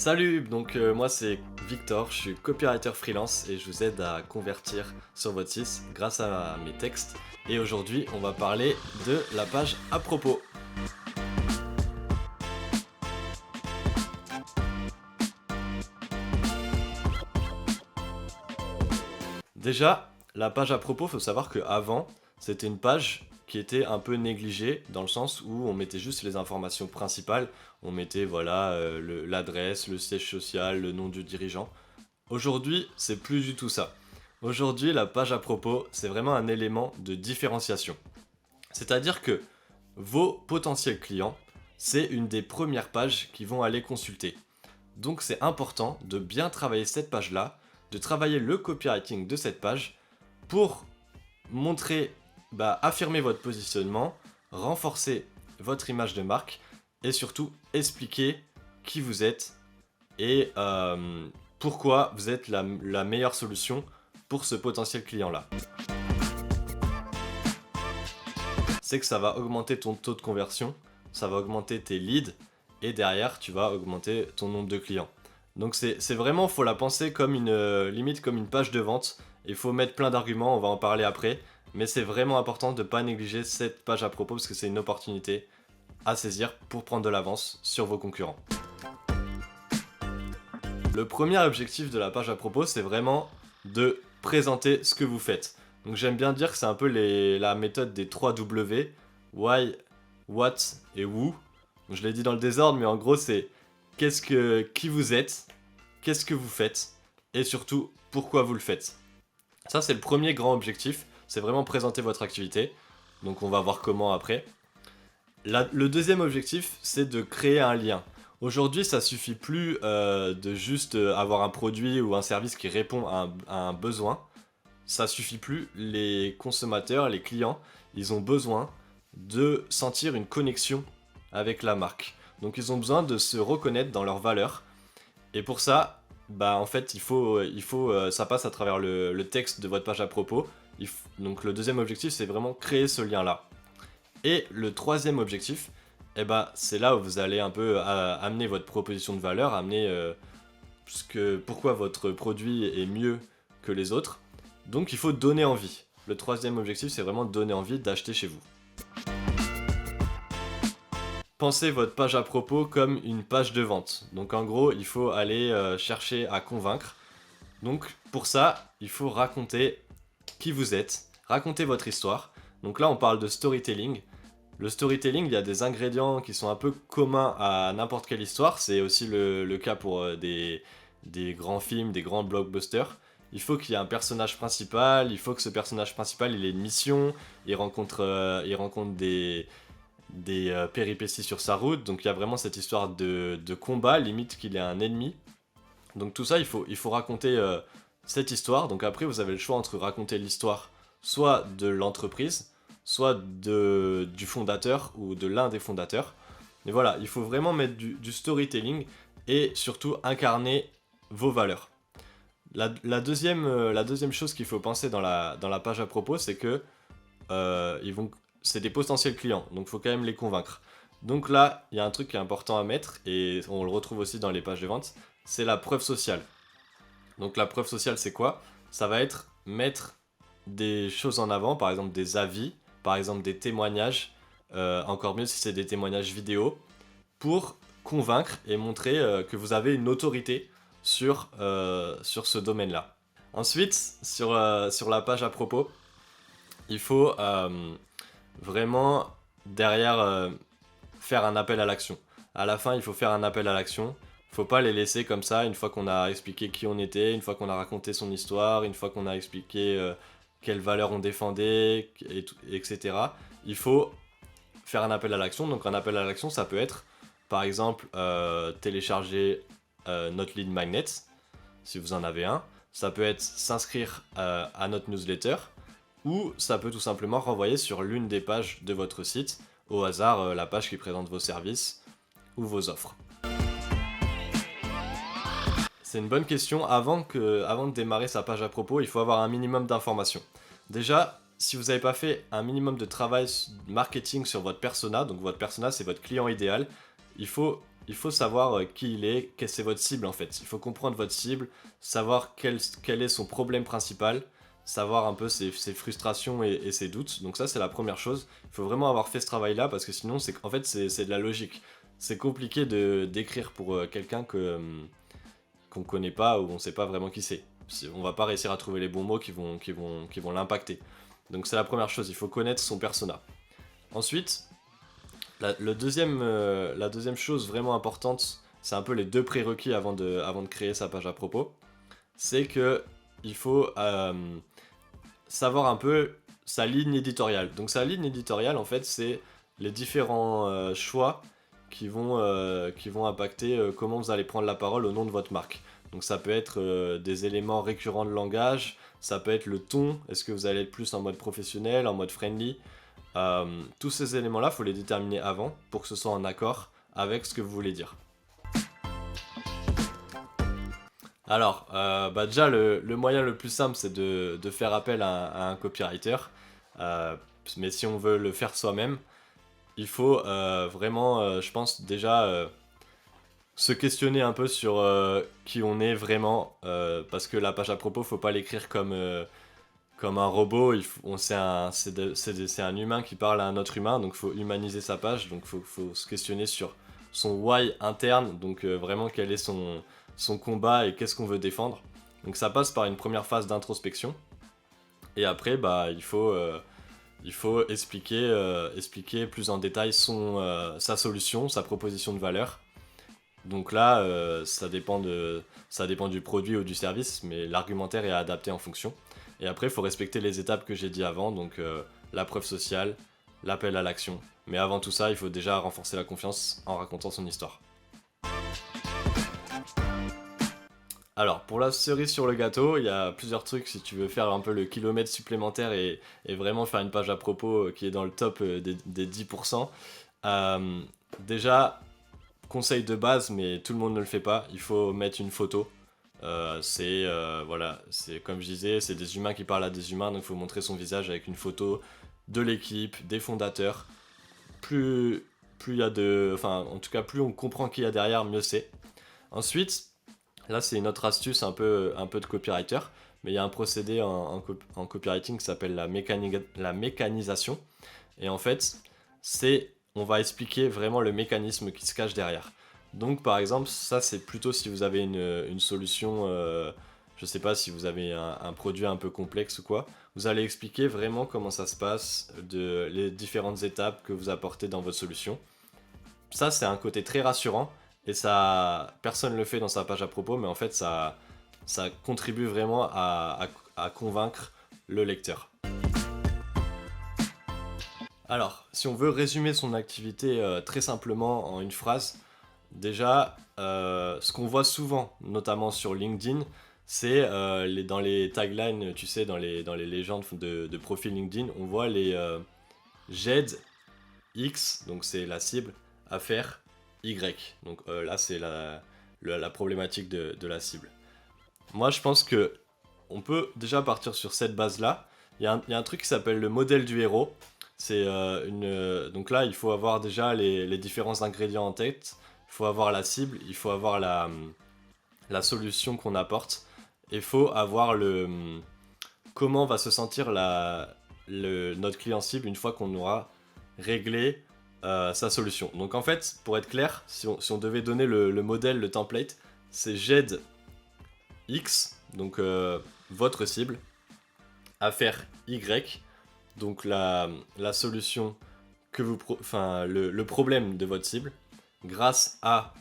Salut, moi c'est Victor, je suis copywriter freelance et je vous aide à convertir sur votre site grâce à mes textes. Et aujourd'hui, on va parler de la page à propos. Déjà, la page à propos, faut savoir qu'avant, c'était une page qui était un peu négligée dans le sens où on mettait juste les informations principales. On mettait l'adresse, le siège social, le nom du dirigeant. Aujourd'hui, c'est plus du tout ça. Aujourd'hui, la page à propos, c'est vraiment un élément de différenciation. C'est-à-dire que vos potentiels clients, c'est une des premières pages qu'ils vont aller consulter. Donc c'est important de bien travailler cette page-là, de travailler le copywriting de cette page pour montrer, affirmer votre positionnement, renforcer votre image de marque et surtout expliquer qui vous êtes et pourquoi vous êtes la meilleure solution pour ce potentiel client-là. C'est que ça va augmenter ton taux de conversion, ça va augmenter tes leads et derrière tu vas augmenter ton nombre de clients. Donc c'est vraiment, faut la penser comme limite comme une page de vente. Il faut mettre plein d'arguments, on va en parler après, mais c'est vraiment important de ne pas négliger cette page à propos parce que c'est une opportunité à saisir pour prendre de l'avance sur vos concurrents. Le premier objectif de la page à propos, c'est vraiment de présenter ce que vous faites. Donc j'aime bien dire que c'est un peu la méthode des 3 W, why, what et who. Donc, je l'ai dit dans le désordre, mais en gros c'est qui vous êtes, qu'est-ce que vous faites, et surtout pourquoi vous le faites. Ça c'est le premier grand objectif, c'est vraiment présenter votre activité. Donc on va voir comment après. Le deuxième objectif, c'est de créer un lien. Aujourd'hui, ça suffit plus de juste avoir un produit ou un service qui répond à un besoin. Ça suffit plus. Les consommateurs, les clients, ils ont besoin de sentir une connexion avec la marque. Donc, ils ont besoin de se reconnaître dans leurs valeurs. Et pour ça, en fait, ça passe à travers le texte de votre page à propos. Donc, le deuxième objectif, c'est vraiment créer ce lien-là. Et le troisième objectif, c'est là où vous allez un peu amener votre proposition de valeur, amener pourquoi votre produit est mieux que les autres. Donc il faut donner envie. Le troisième objectif, c'est vraiment de donner envie d'acheter chez vous. Pensez votre page à propos comme une page de vente. Donc en gros, il faut aller chercher à convaincre. Donc pour ça, il faut raconter qui vous êtes, raconter votre histoire. Donc là, on parle de storytelling. Le storytelling, il y a des ingrédients qui sont un peu communs à n'importe quelle histoire. C'est aussi le cas pour des grands films, des grands blockbusters. Il faut qu'il y ait un personnage principal, il faut que ce personnage principal il ait une mission, il rencontre des péripéties sur sa route. Donc il y a vraiment cette histoire de combat, limite qu'il ait un ennemi. Donc tout ça, il faut raconter cette histoire. Donc après, vous avez le choix entre raconter l'histoire soit de l'entreprise, soit du fondateur ou de l'un des fondateurs. Mais voilà, il faut vraiment mettre du storytelling et surtout incarner vos valeurs. La deuxième chose qu'il faut penser dans la page à propos, c'est que c'est des potentiels clients, donc il faut quand même les convaincre. Donc là, il y a un truc qui est important à mettre, et on le retrouve aussi dans les pages de vente, c'est la preuve sociale. Donc la preuve sociale, c'est quoi? Ça va être mettre des choses en avant, par exemple des avis, par exemple des témoignages, encore mieux si c'est des témoignages vidéo, pour convaincre et montrer que vous avez une autorité sur ce domaine-là. Ensuite, sur la page à propos, il faut vraiment derrière faire un appel à l'action. À la fin, il faut faire un appel à l'action. Il ne faut pas les laisser comme ça une fois qu'on a expliqué qui on était, une fois qu'on a raconté son histoire, une fois qu'on a expliqué quelles valeurs on défendait, etc. Il faut faire un appel à l'action. Donc un appel à l'action, ça peut être, par exemple, télécharger notre lead magnet, si vous en avez un. Ça peut être s'inscrire à notre newsletter, ou ça peut tout simplement renvoyer sur l'une des pages de votre site, au hasard la page qui présente vos services ou vos offres. C'est une bonne question. Avant de démarrer sa page à propos, il faut avoir un minimum d'informations. Déjà, si vous n'avez pas fait un minimum de travail marketing sur votre persona, donc votre persona c'est votre client idéal, il faut il faut savoir qui il est, quelle c'est votre cible en fait. Il faut comprendre votre cible, savoir quel est son problème principal, savoir un peu ses frustrations et ses doutes. Donc ça c'est la première chose. Il faut vraiment avoir fait ce travail-là parce que sinon en fait c'est de la logique. C'est compliqué d'écrire pour quelqu'un qu'on connaît pas ou on sait pas vraiment qui c'est. On va pas réussir à trouver les bons mots qui vont l'impacter. Donc c'est la première chose, il faut connaître son persona. Ensuite, la deuxième chose vraiment importante, c'est un peu les deux prérequis avant de créer sa page à propos, c'est que il faut savoir un peu sa ligne éditoriale. Donc sa ligne éditoriale, en fait, c'est les différents choix qui vont impacter comment vous allez prendre la parole au nom de votre marque. Donc ça peut être des éléments récurrents de langage, ça peut être le ton, est-ce que vous allez être plus en mode professionnel, en mode friendly. Tous ces éléments-là, il faut les déterminer avant pour que ce soit en accord avec ce que vous voulez dire. Alors, déjà, le moyen le plus simple, c'est de faire appel à un copywriter. Euh, mais si on veut le faire soi-même, il faut vraiment, je pense, déjà se questionner un peu sur qui on est vraiment. Parce que la page à propos, faut pas l'écrire comme un robot. C'est un humain qui parle à un autre humain, donc il faut humaniser sa page. Donc il faut se questionner sur son why interne, donc vraiment quel est son combat et qu'est-ce qu'on veut défendre. Donc ça passe par une première phase d'introspection. Et après, il faut expliquer plus en détail sa solution, sa proposition de valeur. Donc là, ça dépend du produit ou du service, mais l'argumentaire est adapté en fonction. Et après, il faut respecter les étapes que j'ai dit avant, donc la preuve sociale, l'appel à l'action. Mais avant tout ça, il faut déjà renforcer la confiance en racontant son histoire. Alors, pour la cerise sur le gâteau, il y a plusieurs trucs si tu veux faire un peu le kilomètre supplémentaire et vraiment faire une page à propos qui est dans le top des 10%. Déjà, conseil de base, mais tout le monde ne le fait pas, il faut mettre une photo. Voilà, c'est comme je disais, c'est des humains qui parlent à des humains, donc il faut montrer son visage avec une photo de l'équipe, des fondateurs. Plus il y a enfin, en tout cas, plus on comprend qui il y a derrière, mieux c'est. Ensuite, là, c'est une autre astuce un peu de copywriter, mais il y a un procédé en copywriting qui s'appelle la mécanisation. Et en fait, on va expliquer vraiment le mécanisme qui se cache derrière. Donc, par exemple, ça, c'est plutôt si vous avez une solution, je sais pas si vous avez un produit un peu complexe ou quoi, vous allez expliquer vraiment comment ça se passe, les différentes étapes que vous apportez dans votre solution. Ça, c'est un côté très rassurant. Et ça, personne ne le fait dans sa page à propos, mais en fait, ça contribue vraiment à convaincre le lecteur. Alors, si on veut résumer son activité très simplement en une phrase, déjà, ce qu'on voit souvent, notamment sur LinkedIn, c'est dans les taglines, tu sais, dans les légendes de profil LinkedIn, on voit les j'aide X, donc c'est la cible, à faire Y. Donc là, c'est la problématique de la cible. Moi, je pense que on peut déjà partir sur cette base-là. Il y a un truc qui s'appelle le modèle du héros. Donc là, il faut avoir déjà les différents ingrédients en tête. Il faut avoir la cible, il faut avoir la solution qu'on apporte. Et il faut avoir comment va se sentir notre client cible une fois qu'on aura réglé sa solution. Donc en fait, pour être clair, si on devait donner le modèle, le template, c'est j'aide X, donc votre cible, à faire Y, donc la solution le problème de votre cible, grâce à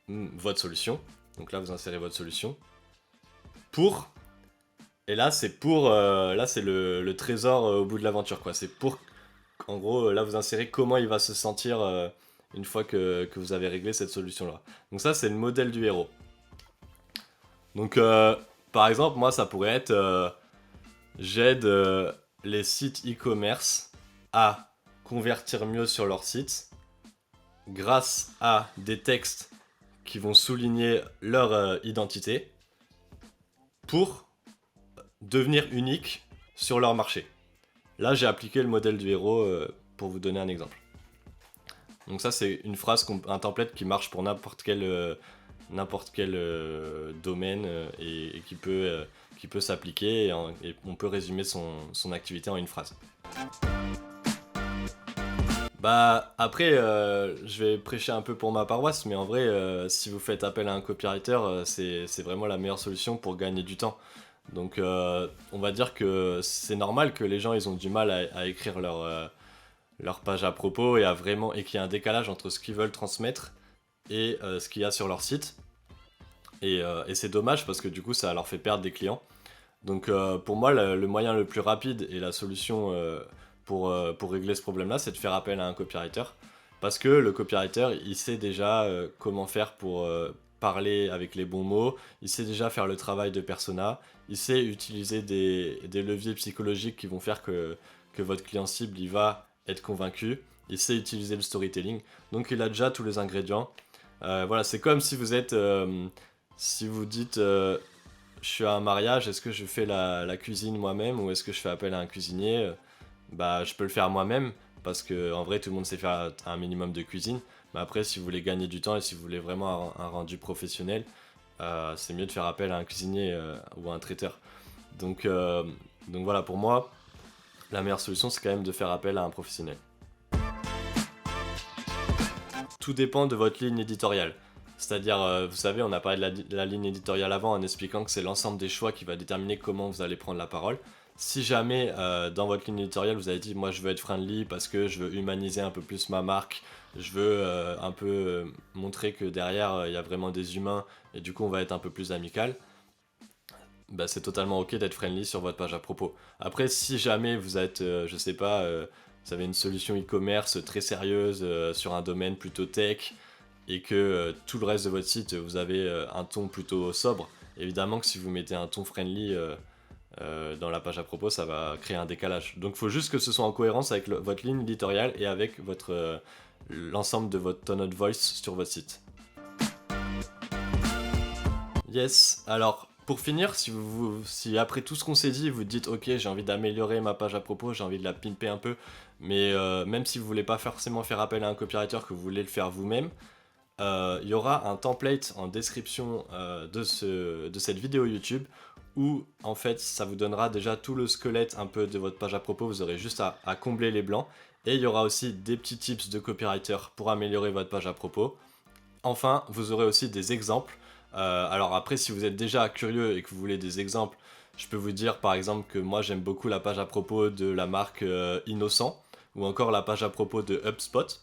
votre solution. Donc là, vous insérez votre solution. Et là, c'est le trésor au bout de l'aventure, quoi. C'est pour, en gros, là, vous insérez comment il va se sentir une fois que vous avez réglé cette solution-là. Donc ça, c'est le modèle du héros. Donc, par exemple, moi, ça pourrait être j'aide les sites e-commerce à convertir mieux sur leur site grâce à des textes qui vont souligner leur identité pour devenir unique sur leur marché. Là, j'ai appliqué le modèle du héros pour vous donner un exemple. Donc ça c'est une phrase, un template qui marche pour n'importe quel domaine et qui peut s'appliquer et on peut résumer son activité en une phrase. Bah après, je vais prêcher un peu pour ma paroisse, mais en vrai, si vous faites appel à un copywriter, c'est vraiment la meilleure solution pour gagner du temps. Donc on va dire que c'est normal que les gens ils ont du mal à écrire leur page à propos et qu'il y a un décalage entre ce qu'ils veulent transmettre et ce qu'il y a sur leur site. Et c'est dommage parce que du coup ça leur fait perdre des clients. Donc pour moi le moyen le plus rapide et la solution pour régler ce problème-là, c'est de faire appel à un copywriter. Parce que le copywriter, il sait déjà comment faire pour parler avec les bons mots, il sait déjà faire le travail de persona, il sait utiliser des leviers psychologiques qui vont faire que votre client cible, il va être convaincu, il sait utiliser le storytelling, donc il a déjà tous les ingrédients. Voilà, c'est comme si si vous dites je suis à un mariage, est-ce que je fais la cuisine moi-même ou est-ce que je fais appel à un cuisinier? Bah je peux le faire moi-même parce que en vrai tout le monde sait faire un minimum de cuisine. Mais après si vous voulez gagner du temps et si vous voulez vraiment un rendu professionnel, c'est mieux de faire appel à un cuisinier ou à un traiteur. Donc, euh, donc voilà, pour moi, la meilleure solution c'est quand même de faire appel à un professionnel. Tout dépend de votre ligne éditoriale. C'est-à-dire, vous savez, on a parlé de la ligne éditoriale avant en expliquant que c'est l'ensemble des choix qui va déterminer comment vous allez prendre la parole. Si jamais dans votre ligne éditoriale vous avez dit moi je veux être friendly parce que je veux humaniser un peu plus ma marque, je veux un peu montrer que derrière il y a vraiment des humains et du coup on va être un peu plus amical, bah, c'est totalement ok d'être friendly sur votre page à propos. Après si jamais vous êtes, je sais pas, vous avez une solution e-commerce très sérieuse sur un domaine plutôt tech et que tout le reste de votre site vous avez un ton plutôt sobre, évidemment que si vous mettez un ton friendly dans la page à propos, ça va créer un décalage. Donc il faut juste que ce soit en cohérence avec votre ligne éditoriale et avec l'ensemble de votre tone of voice sur votre site. Yes, alors pour finir, si après tout ce qu'on s'est dit, vous dites ok j'ai envie d'améliorer ma page à propos, j'ai envie de la pimper un peu, mais même si vous voulez pas forcément faire appel à un copywriter, que vous voulez le faire vous-même, il y aura un template en description de cette vidéo YouTube où en fait ça vous donnera déjà tout le squelette un peu de votre page à propos, vous aurez juste à combler les blancs et il y aura aussi des petits tips de copywriter pour améliorer votre page à propos. Enfin, vous aurez aussi des exemples. Alors après, si vous êtes déjà curieux et que vous voulez des exemples, je peux vous dire par exemple que moi j'aime beaucoup la page à propos de la marque Innocent ou encore la page à propos de HubSpot.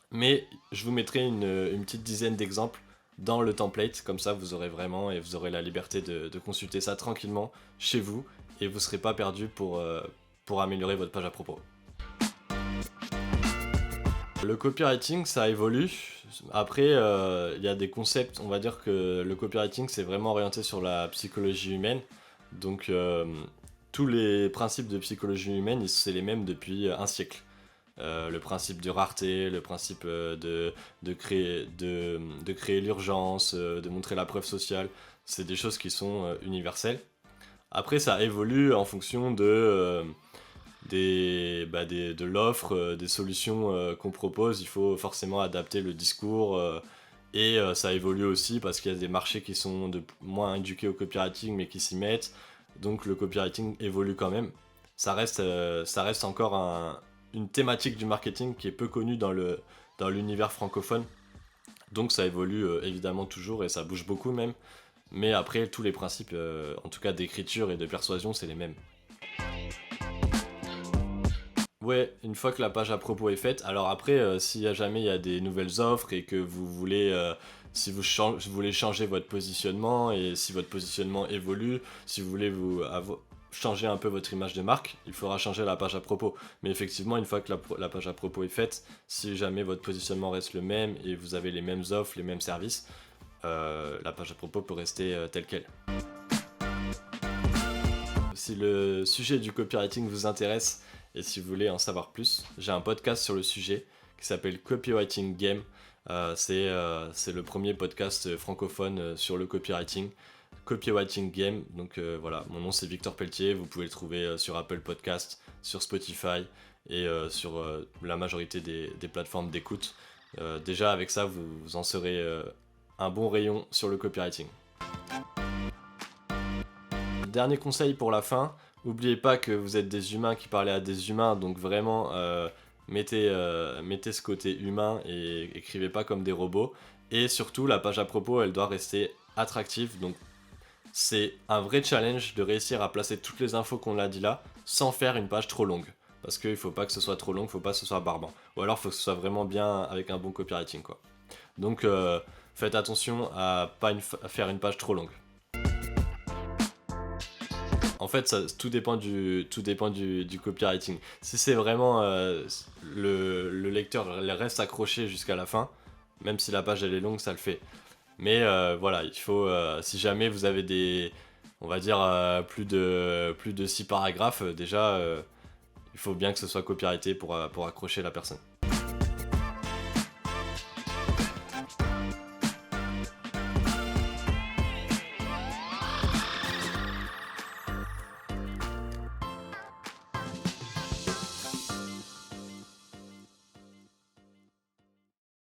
Mais je vous mettrai une petite dizaine d'exemples dans le template, comme ça vous aurez vraiment et vous aurez la liberté de consulter ça tranquillement chez vous et vous ne serez pas perdu pour améliorer votre page à propos. Le copywriting ça évolue. Après, il y a des concepts, on va dire que le copywriting c'est vraiment orienté sur la psychologie humaine. Donc tous les principes de psychologie humaine, c'est les mêmes depuis un siècle. Le principe de rareté, le principe de créer l'urgence, de montrer la preuve sociale, c'est des choses qui sont universelles. Après, ça évolue en fonction de l'offre, des solutions qu'on propose. Il faut forcément adapter le discours et ça évolue aussi parce qu'il y a des marchés qui sont moins éduqués au copywriting mais qui s'y mettent. Donc le copywriting évolue quand même. Ça reste encore une thématique du marketing qui est peu connue dans l'univers francophone. Donc ça évolue évidemment toujours et ça bouge beaucoup même. Mais après, tous les principes, en tout cas d'écriture et de persuasion, c'est les mêmes. Ouais, une fois que la page à propos est faite, alors après, si jamais il y a des nouvelles offres et que vous voulez, si vous voulez changer votre positionnement et si votre positionnement évolue, si vous voulez changer un peu votre image de marque, il faudra changer la page à propos. Mais effectivement, une fois que la page à propos est faite, si jamais votre positionnement reste le même et vous avez les mêmes offres, les mêmes services, la page à propos peut rester telle quelle. Si le sujet du copywriting vous intéresse et si vous voulez en savoir plus, j'ai un podcast sur le sujet qui s'appelle Copywriting Game. C'est le premier podcast francophone sur le copywriting. Copywriting Game, donc voilà, mon nom c'est Victor Pelletier, vous pouvez le trouver sur Apple Podcast, sur Spotify et sur la majorité des plateformes d'écoute. Déjà avec ça, vous en serez un bon rayon sur le copywriting. Dernier conseil pour la fin, n'oubliez pas que vous êtes des humains qui parlent à des humains, donc vraiment mettez ce côté humain et écrivez pas comme des robots. Et surtout, la page à propos, elle doit rester attractive, donc c'est un vrai challenge de réussir à placer toutes les infos qu'on a dit là sans faire une page trop longue. Parce qu'il faut pas que ce soit trop long, faut pas que ce soit barbant. Ou alors faut que ce soit vraiment bien avec un bon copywriting quoi. Donc faites attention à pas faire une page trop longue. En fait, tout dépend du copywriting. Si c'est vraiment le lecteur reste accroché jusqu'à la fin, même si la page elle est longue, ça le fait. Mais voilà, il faut, si jamais vous avez on va dire, plus de 6 paragraphes, déjà, il faut bien que ce soit copyrighté pour accrocher la personne.